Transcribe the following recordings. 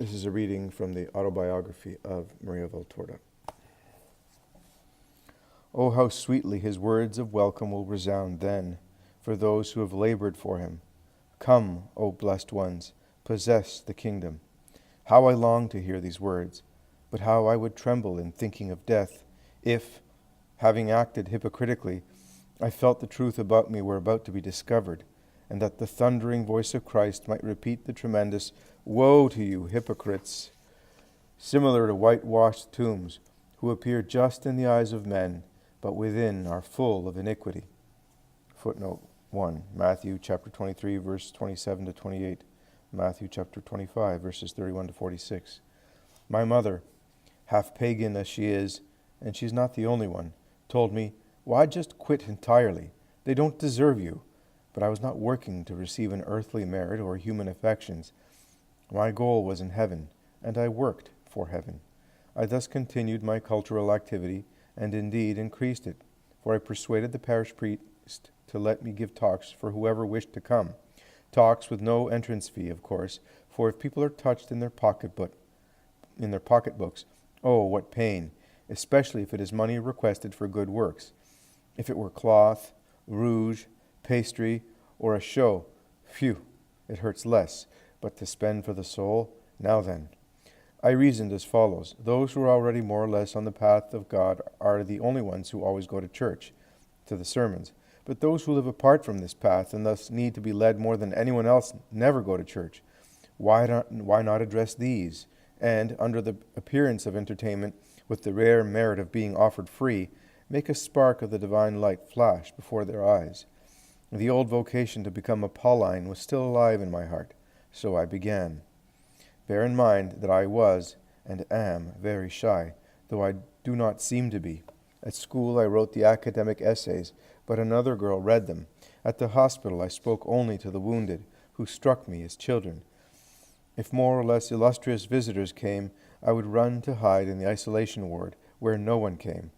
This is a reading from the Autobiography of Maria Valtorta. Oh, how sweetly his words of welcome will resound then for those who have labored for him. Come, O blessed ones, possess the kingdom. How I long to hear these words, but how I would tremble in thinking of death if, having acted hypocritically, I felt the truth about me were about to be discovered, and that the thundering voice of Christ might repeat the tremendous, "Woe to you, hypocrites!" Similar to whitewashed tombs, who appear just in the eyes of men, but within are full of iniquity. Footnote 1, Matthew chapter 23, verse 27 to 28. Matthew chapter 25, verses 31 to 46. My mother, half pagan as she is, and she's not the only one, told me, "Why just quit entirely? They don't deserve you." But I was not working to receive an earthly merit or human affections. My goal was in heaven, and I worked for heaven. I thus continued my cultural activity, and indeed increased it, for I persuaded the parish priest to let me give talks for whoever wished to come. Talks with no entrance fee, of course, for if people are touched in their pocketbooks, oh, what pain, especially if it is money requested for good works. If it were cloth, rouge, pastry, or a show, phew, it hurts less, but to spend for the soul, now then. I reasoned as follows. Those who are already more or less on the path of God are the only ones who always go to church, to the sermons. But those who live apart from this path and thus need to be led more than anyone else never go to church. Why not address these? And, under the appearance of entertainment, with the rare merit of being offered free, make a spark of the divine light flash before their eyes. The old vocation to become a Pauline was still alive in my heart, so I began. Bear in mind that I was and am very shy, though I do not seem to be. At school I wrote the academic essays, but another girl read them. At the hospital I spoke only to the wounded, who struck me as children. If more or less illustrious visitors came, I would run to hide in the isolation ward, where no one came.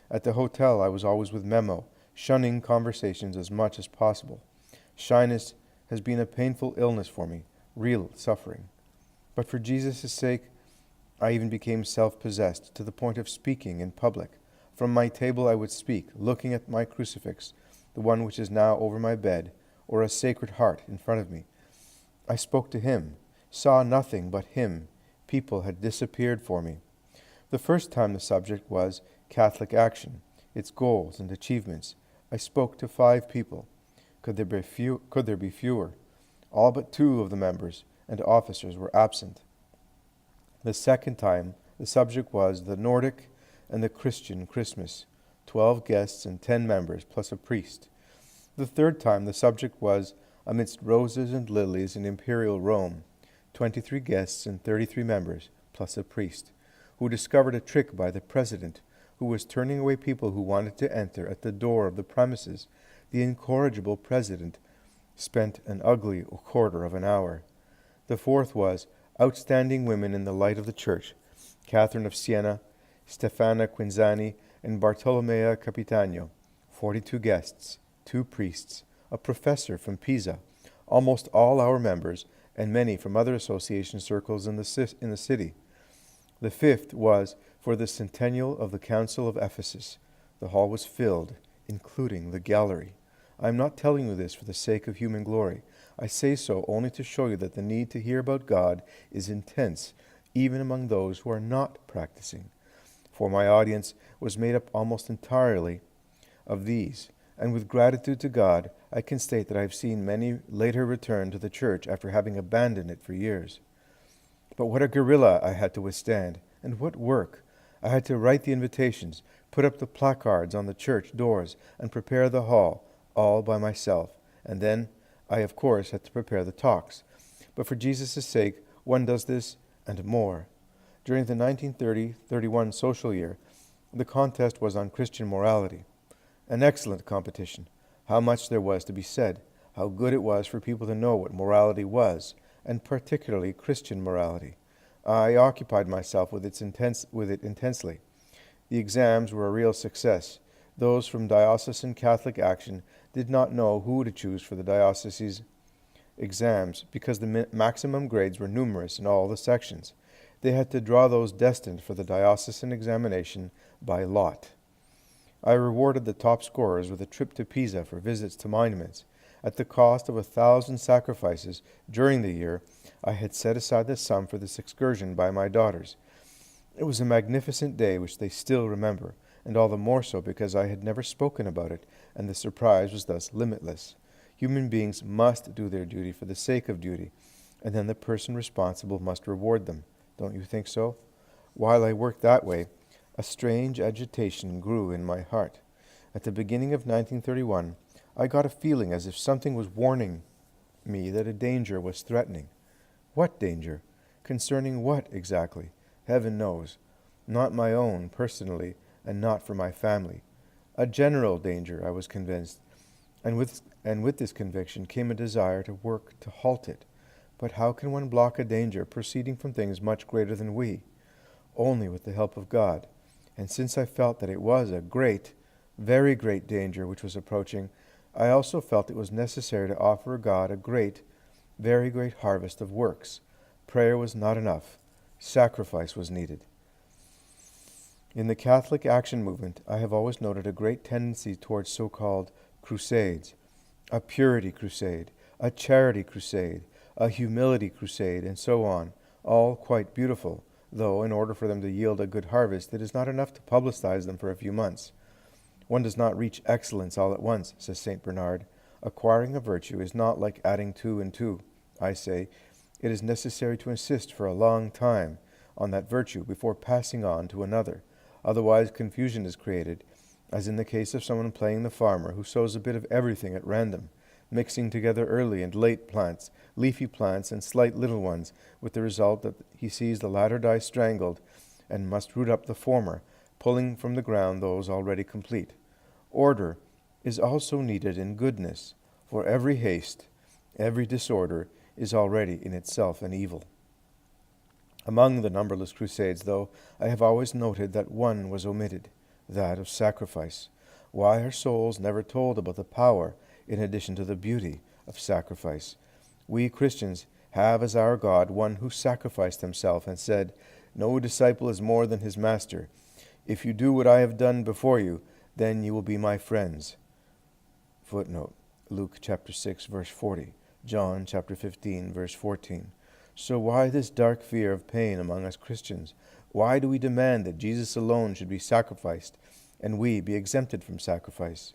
At the hotel I was always with Memo, shunning conversations as much as possible. Shyness has been a painful illness for me, real suffering. But for Jesus' sake, I even became self-possessed to the point of speaking in public. From my table I would speak, looking at my crucifix, the one which is now over my bed, or a Sacred Heart in front of me. I spoke to him, saw nothing but him. People had disappeared for me. The first time the subject was Catholic action, its goals and achievements. I spoke to 5 people. Could there be fewer? All but 2 of the members and officers were absent. The second time, the subject was the Nordic and the Christian Christmas, 12 guests and 10 members, plus a priest. The third time, the subject was amidst roses and lilies in imperial Rome, 23 guests and 33 members, plus a priest, who discovered a trick by the president, who was turning away people who wanted to enter at the door of the premises. The incorrigible president spent an ugly quarter of an hour. The fourth was outstanding women in the light of the church, Catherine of Siena, Stefana Quinzani, and Bartolomea Capitano, 42 guests, 2 priests, a professor from Pisa, almost all our members, and many from other association circles in the city. The fifth was for the centennial of the Council of Ephesus. The hall was filled, including the gallery. I am not telling you this for the sake of human glory. I say so only to show you that the need to hear about God is intense, even among those who are not practicing. For my audience was made up almost entirely of these, and with gratitude to God, I can state that I have seen many later return to the church after having abandoned it for years. But what a guerrilla I had to withstand, and what work! I had to write the invitations, put up the placards on the church doors, and prepare the hall, all by myself. And then I, of course, had to prepare the talks. But for Jesus' sake, one does this and more. During the 1930-31 social year, the contest was on Christian morality. An excellent competition. How much there was to be said. How good it was for people to know what morality was, and particularly Christian morality. I occupied myself with it intensely. The exams were a real success. Those from diocesan Catholic action did not know who to choose for the dioceses exams because the maximum grades were numerous in all the sections. They had to draw those destined for the diocesan examination by lot. I rewarded the top scorers with a trip to Pisa for visits to monuments. At the cost of 1,000 sacrifices during the year, I had set aside the sum for this excursion by my daughters. It was a magnificent day which they still remember, and all the more so because I had never spoken about it, and the surprise was thus limitless. Human beings must do their duty for the sake of duty, and then the person responsible must reward them. Don't you think so? While I worked that way, a strange agitation grew in my heart. At the beginning of 1931, I got a feeling as if something was warning me that a danger was threatening. What danger? Concerning what exactly? Heaven knows. Not my own, personally, and not for my family. A general danger, I was convinced, and with this conviction came a desire to work to halt it. But how can one block a danger proceeding from things much greater than we? Only with the help of God. And since I felt that it was a great, very great danger which was approaching, I also felt it was necessary to offer God a great, very great harvest of works. Prayer was not enough. Sacrifice was needed. In the Catholic Action Movement, I have always noted a great tendency towards so-called crusades. A purity crusade, a charity crusade, a humility crusade, and so on, all quite beautiful, though in order for them to yield a good harvest, it is not enough to publicize them for a few months. One does not reach excellence all at once, says St. Bernard. Acquiring a virtue is not like adding 2 and 2. I say, it is necessary to insist for a long time on that virtue before passing on to another. Otherwise confusion is created, as in the case of someone playing the farmer who sows a bit of everything at random, mixing together early and late plants, leafy plants and slight little ones, with the result that he sees the latter die strangled and must root up the former, pulling from the ground those already complete. Order is also needed in goodness, for every haste, every disorder is already in itself an evil. Among the numberless crusades, though, I have always noted that one was omitted, that of sacrifice. Why are souls never told about the power, in addition to the beauty, of sacrifice? We Christians have as our God one who sacrificed himself and said, "No disciple is more than his master. If you do what I have done before you, then you will be my friends." Footnote, Luke chapter 6, verse 40, John chapter 15, verse 14. So why this dark fear of pain among us Christians? Why do we demand that Jesus alone should be sacrificed, and we be exempted from sacrifice?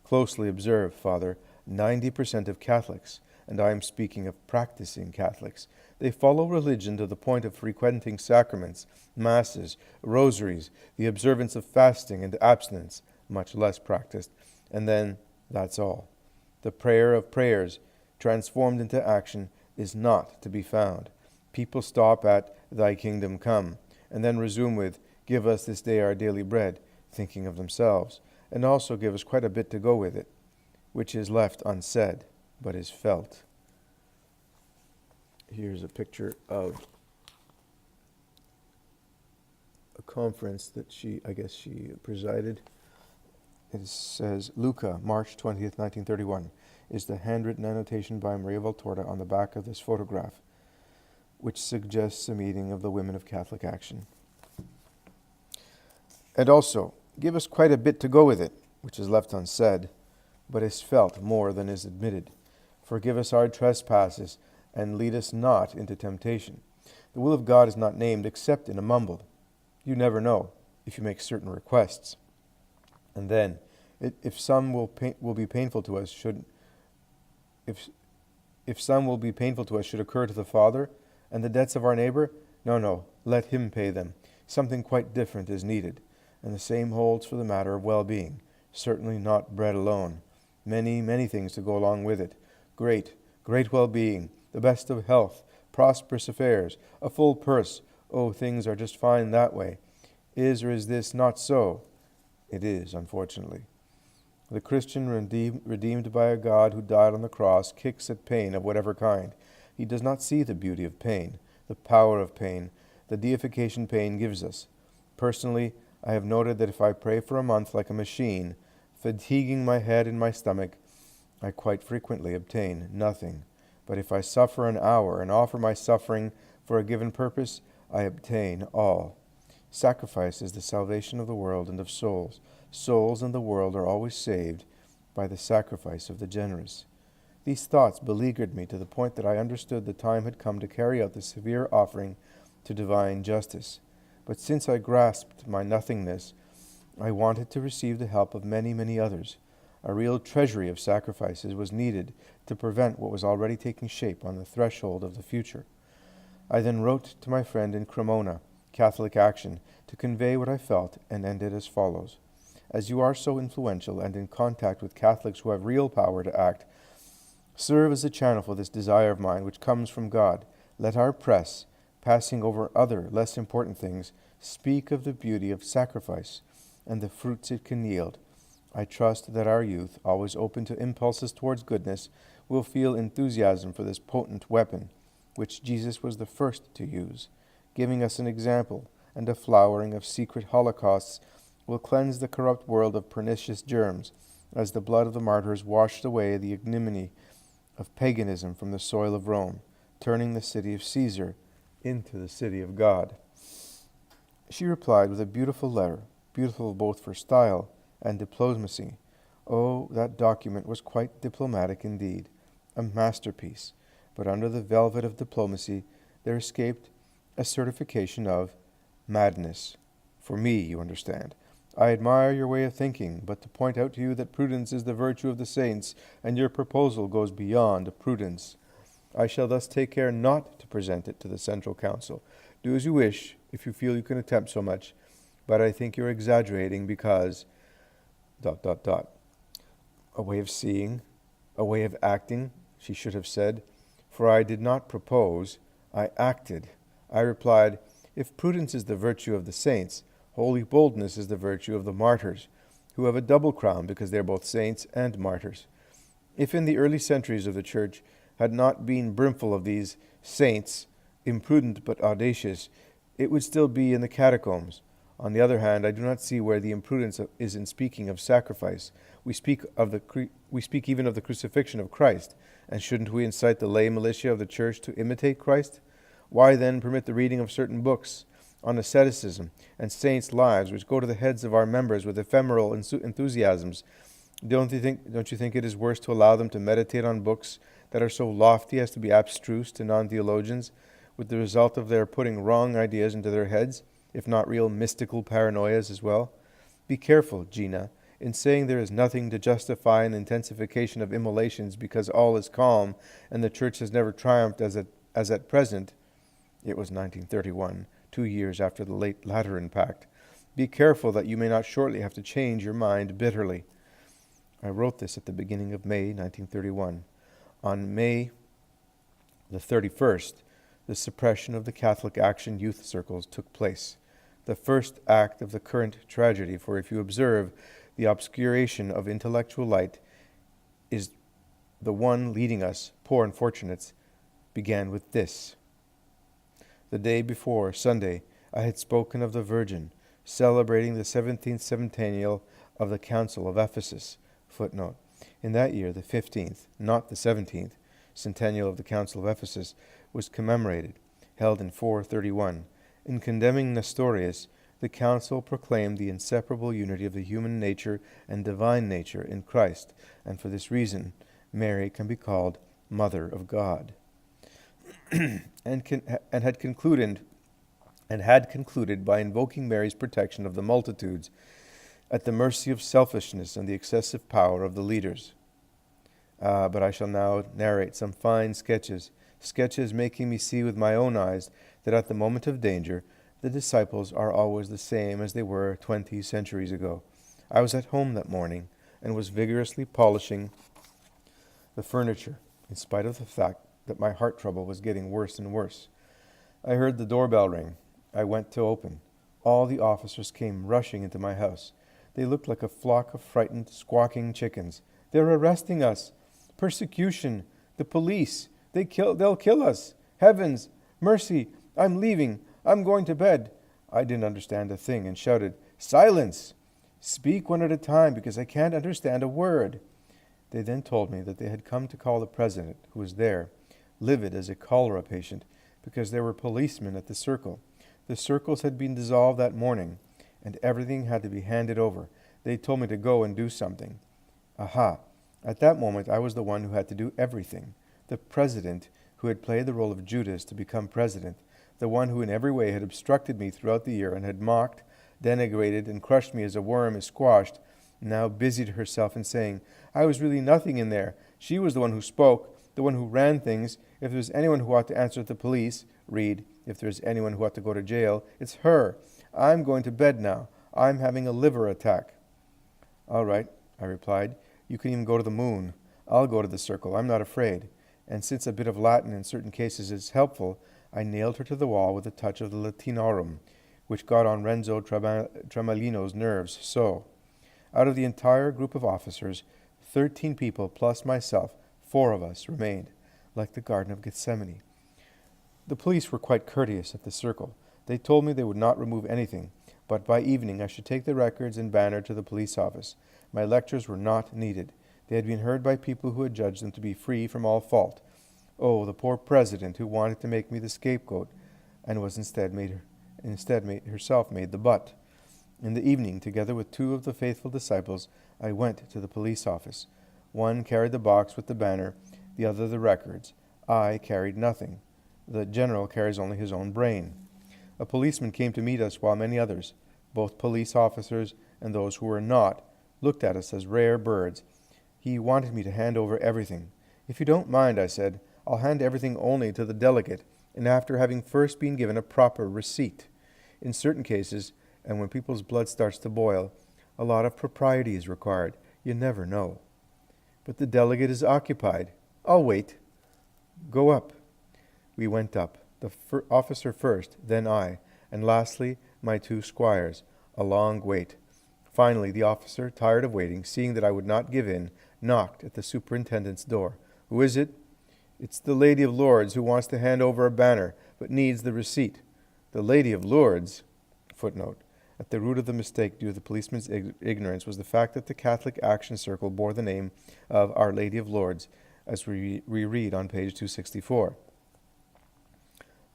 Closely observe, Father, 90% of Catholics, and I am speaking of practicing Catholics, they follow religion to the point of frequenting sacraments, masses, rosaries, the observance of fasting and abstinence, much less practiced, and then that's all. The prayer of prayers, transformed into action, is not to be found. People stop at "Thy kingdom come," and then resume with "Give us this day our daily bread," thinking of themselves, and also give us quite a bit to go with it, which is left unsaid, but is felt. Here's a picture of a conference that she presided. It says, Lucca, March 20th, 1931, is the handwritten annotation by Maria Valtorta on the back of this photograph, which suggests a meeting of the Women of Catholic Action. And also, give us quite a bit to go with it, which is left unsaid, but is felt more than is admitted. Forgive us our trespasses, and lead us not into temptation. The will of God is not named except in a mumble. You never know if you make certain requests. And then, if some will be painful to us should occur to the Father, and the debts of our neighbor, no, let him pay them. Something quite different is needed, and the same holds for the matter of well-being. Certainly not bread alone. Many, many things to go along with it. Great well-being, the best of health, prosperous affairs, a full purse. Oh, things are just fine that way. Is or is this not so? It is, unfortunately. The Christian redeemed by a God who died on the cross kicks at pain of whatever kind. He does not see the beauty of pain, the power of pain, the deification pain gives us. Personally, I have noted that if I pray for a month like a machine, fatiguing my head and my stomach, I quite frequently obtain nothing. But if I suffer an hour and offer my suffering for a given purpose, I obtain all. Sacrifice is the salvation of the world and of souls. Souls in the world are always saved by the sacrifice of the generous. These thoughts beleaguered me to the point that I understood the time had come to carry out the severe offering to divine justice. But since I grasped my nothingness, I wanted to receive the help of many, many others. A real treasury of sacrifices was needed to prevent what was already taking shape on the threshold of the future. I then wrote to my friend in Cremona, Catholic Action, to convey what I felt, and ended as follows. As you are so influential and in contact with Catholics who have real power to act, serve as a channel for this desire of mine which comes from God. Let our press, passing over other, less important things, speak of the beauty of sacrifice and the fruits it can yield. I trust that our youth, always open to impulses towards goodness, will feel enthusiasm for this potent weapon, which Jesus was the first to use. Giving us an example, and a flowering of secret holocausts will cleanse the corrupt world of pernicious germs, as the blood of the martyrs washed away the ignominy of paganism from the soil of Rome, turning the city of Caesar into the city of God. She replied with a beautiful letter, beautiful both for style and diplomacy. Oh, that document was quite diplomatic indeed, a masterpiece, but under the velvet of diplomacy there escaped a certification of madness. For me, you understand. I admire your way of thinking, but to point out to you that prudence is the virtue of the saints, and your proposal goes beyond prudence. I shall thus take care not to present it to the Central Council. Do as you wish, if you feel you can attempt so much, but I think you're exaggerating because... A way of seeing, a way of acting, she should have said, for I did not propose, I acted. I replied, if prudence is the virtue of the saints, holy boldness is the virtue of the martyrs, who have a double crown because they are both saints and martyrs. If in the early centuries of the Church had not been brimful of these saints, imprudent but audacious, it would still be in the catacombs. On the other hand, I do not see where the imprudence is in speaking of sacrifice. We speak even of the crucifixion of Christ, and shouldn't we incite the lay militia of the Church to imitate Christ? Why then permit the reading of certain books on asceticism and saints' lives, which go to the heads of our members with ephemeral enthusiasms? Don't you think it is worse to allow them to meditate on books that are so lofty as to be abstruse to non-theologians, with the result of their putting wrong ideas into their heads, if not real mystical paranoias as well? Be careful, Gina, in saying there is nothing to justify an intensification of immolations because all is calm and the Church has never triumphed as at present. It was 1931, 2 years after the late Lateran Pact. Be careful that you may not shortly have to change your mind bitterly. I wrote this at the beginning of May 1931. On May the 31st, the suppression of the Catholic Action Youth Circles took place, the first act of the current tragedy, for if you observe, the obscuration of intellectual light is the one leading us, poor unfortunates, began with this. The day before, Sunday, I had spoken of the Virgin, celebrating the 17th centennial of the Council of Ephesus. Footnote. In that year, the 15th, not the 17th, centennial of the Council of Ephesus was commemorated, held in 431. In condemning Nestorius, the Council proclaimed the inseparable unity of the human nature and divine nature in Christ, and for this reason, Mary can be called Mother of God. and had concluded by invoking Mary's protection of the multitudes at the mercy of selfishness and the excessive power of the leaders. But I shall now narrate some fine sketches making me see with my own eyes that at the moment of danger, the disciples are always the same as they were 20 centuries ago. I was at home that morning and was vigorously polishing the furniture, in spite of the fact that my heart trouble was getting worse and worse. I heard the doorbell ring. I went to open. All the officers came rushing into my house. They looked like a flock of frightened, squawking chickens. They're arresting us. Persecution. The police. They'll kill us. Heavens. Mercy. I'm leaving. I'm going to bed. I didn't understand a thing and shouted, Silence! Speak one at a time because I can't understand a word. They then told me that they had come to call the president, who was there. livid as a cholera patient, because there were policemen at the circle. The circles had been dissolved that morning, and everything had to be handed over. They told me to go and do something. Aha! At that moment I was the one who had to do everything. The president, who had played the role of Judas to become president, the one who in every way had obstructed me throughout the year and had mocked, denigrated, and crushed me as a worm is squashed, now busied herself in saying, I was really nothing in there. She was the one who spoke, the one who ran things. If there was anyone who ought to answer to the police, read, if there's anyone who ought to go to jail, it's her. I'm going to bed now. I'm having a liver attack. All right, I replied. You can even go to the moon. I'll go to the circle. I'm not afraid. And since a bit of Latin in certain cases is helpful, I nailed her to the wall with a touch of the Latinorum, which got on Renzo Tremolino's nerves so. Out of the entire group of officers, 13 people plus myself, 4 of us remained, like the Garden of Gethsemane. The police were quite courteous at the circle. They told me they would not remove anything, but by evening I should take the records and banner to the police office. My lectures were not needed. They had been heard by people who had judged them to be free from all fault. Oh, the poor president who wanted to make me the scapegoat, and was instead herself made the butt. In the evening, together with 2 of the faithful disciples, I went to the police office. One carried the box with the banner, the other the records. I carried nothing. The general carries only his own brain. A policeman came to meet us while many others, both police officers and those who were not, looked at us as rare birds. He wanted me to hand over everything. If you don't mind, I said, I'll hand everything only to the delegate, and after having first been given a proper receipt. In certain cases, and when people's blood starts to boil, a lot of propriety is required. You never know. But the delegate is occupied. I'll wait. Go up. We went up, the officer first, then I, and lastly my 2 squires. A long wait. Finally, the officer, tired of waiting, seeing that I would not give in, knocked at the superintendent's door. Who is it? It's the Lady of Lourdes, who wants to hand over a banner, but needs the receipt. The Lady of Lourdes? Footnote. At the root of the mistake due to the policeman's ignorance was the fact that the Catholic Action Circle bore the name of Our Lady of Lourdes, as we read on page 264.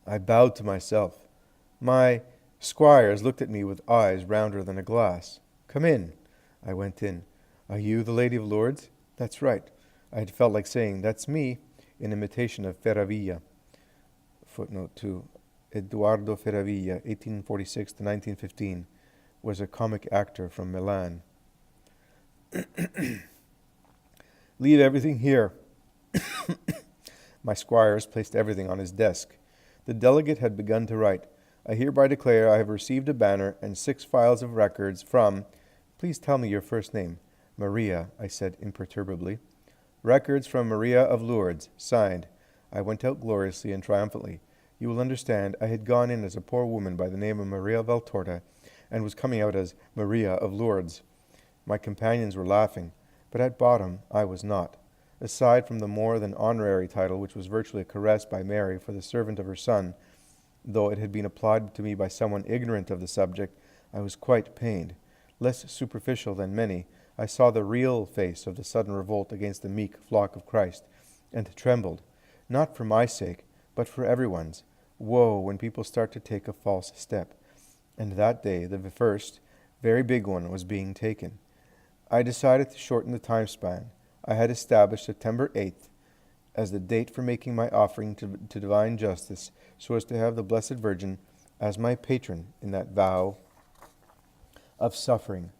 I bowed to myself. My squires looked at me with eyes rounder than a glass. Come in. I went in. Are you the Lady of Lourdes? That's right. I had felt like saying, that's me, in imitation of Ferravilla. Footnote 2. Eduardo Ferravilla, 1846 to 1915, was a comic actor from Milan. Leave everything here. My squires placed everything on his desk. The delegate had begun to write. I hereby declare I have received a banner and 6 files of records from... Please tell me your first name. Maria, I said imperturbably. Records from Maria of Lourdes, signed. I went out gloriously and triumphantly. You will understand, I had gone in as a poor woman by the name of Maria Valtorta, and was coming out as Maria of Lourdes. My companions were laughing, but at bottom I was not. Aside from the more than honorary title, which was virtually a caress by Mary for the servant of her son, though it had been applied to me by someone ignorant of the subject, I was quite pained. Less superficial than many, I saw the real face of the sudden revolt against the meek flock of Christ, and trembled, not for my sake, but for everyone's. Woe when people start to take a false step. And that day, the first, very big one, was being taken. I decided to shorten the time span. I had established September 8th as the date for making my offering to divine justice, so as to have the Blessed Virgin as my patron in that vow of suffering.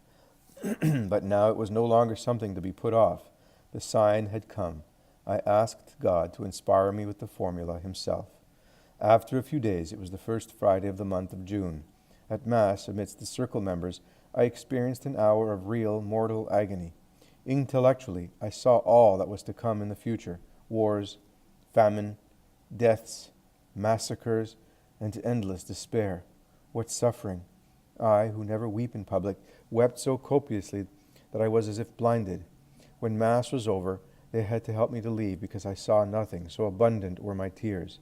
But now it was no longer something to be put off. The sign had come. I asked God to inspire me with the formula himself. After a few days, it was the first Friday of the month of June. At Mass, amidst the circle members, I experienced an hour of real mortal agony. Intellectually, I saw all that was to come in the future: wars, famine, deaths, massacres, and endless despair. What suffering! I, who never weep in public, wept so copiously that I was as if blinded. When Mass was over, they had to help me to leave because I saw nothing, so abundant were my tears.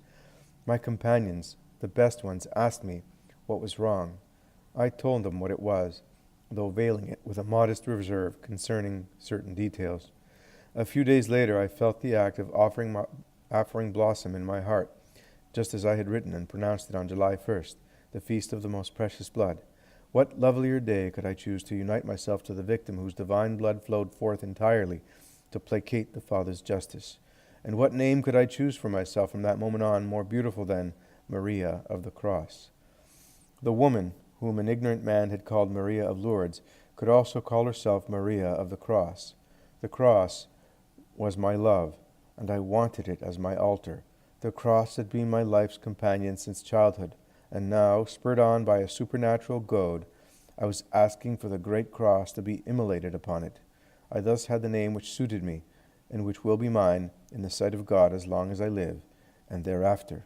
My companions, the best ones, asked me what was wrong. I told them what it was, though veiling it with a modest reserve concerning certain details. A few days later, I felt the act of offering offering blossom in my heart, just as I had written and pronounced it on July 1st, the feast of the most precious blood. What lovelier day could I choose to unite myself to the victim whose divine blood flowed forth entirely to placate the Father's justice? And what name could I choose for myself from that moment on more beautiful than Maria of the Cross? The woman whom an ignorant man had called Maria of Lourdes could also call herself Maria of the Cross. The cross was my love, and I wanted it as my altar. The cross had been my life's companion since childhood, and now, spurred on by a supernatural goad, I was asking for the great cross to be immolated upon it. I thus had the name which suited me, and which will be mine in the sight of God as long as I live, and thereafter